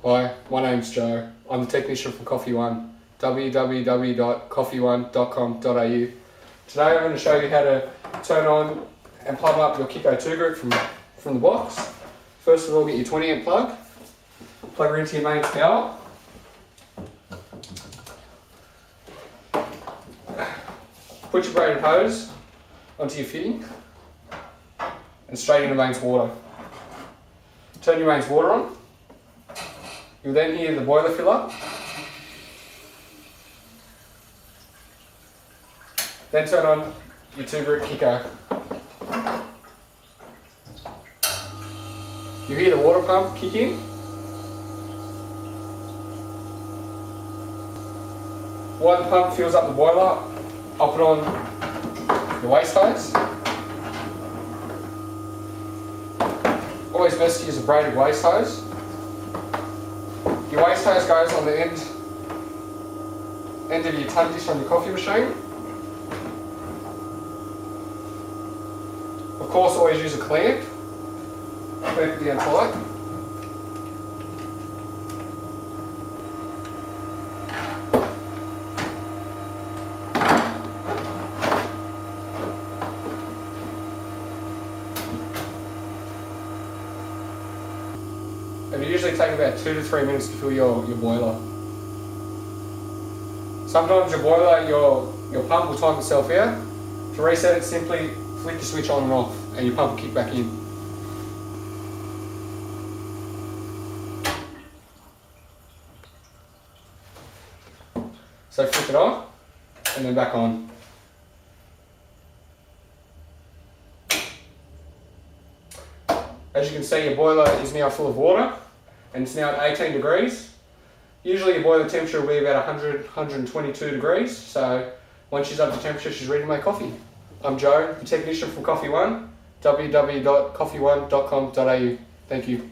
Hi, my name's Joe. I'm the technician from Coffee One, www.coffeeone.com.au. Today I'm going to show you how to turn on and plug up your Kicco 2 group from the box. First of all, get your 20 amp plug her into your main power. Put your braided hose onto your fitting and straight into mains water. Turn your mains water on. You'll then hear the boiler fill up. Then turn on your 2 group Kicco. You hear the water pump kick in. While the pump fills up the boiler, I'll put on your waste hose. Always best to use a braided waste hose. Your waste hose goes on the end of your tun dish on your coffee machine. Of course, always use a clamp. Clamp it down tight. It'll usually take about 2 to 3 minutes to fill your boiler. Sometimes your boiler, your pump will time itself out. To reset it, simply flick your switch on and off and your pump will kick back in. So flick it off and then back on. As you can see, your boiler is now full of water and it's now at 18 degrees. Usually your boiler temperature will be about 100, 122 degrees. So once she's up to temperature, she's ready to make coffee. I'm Joe, the technician from Coffee One, www.coffeeone.com.au. Thank you.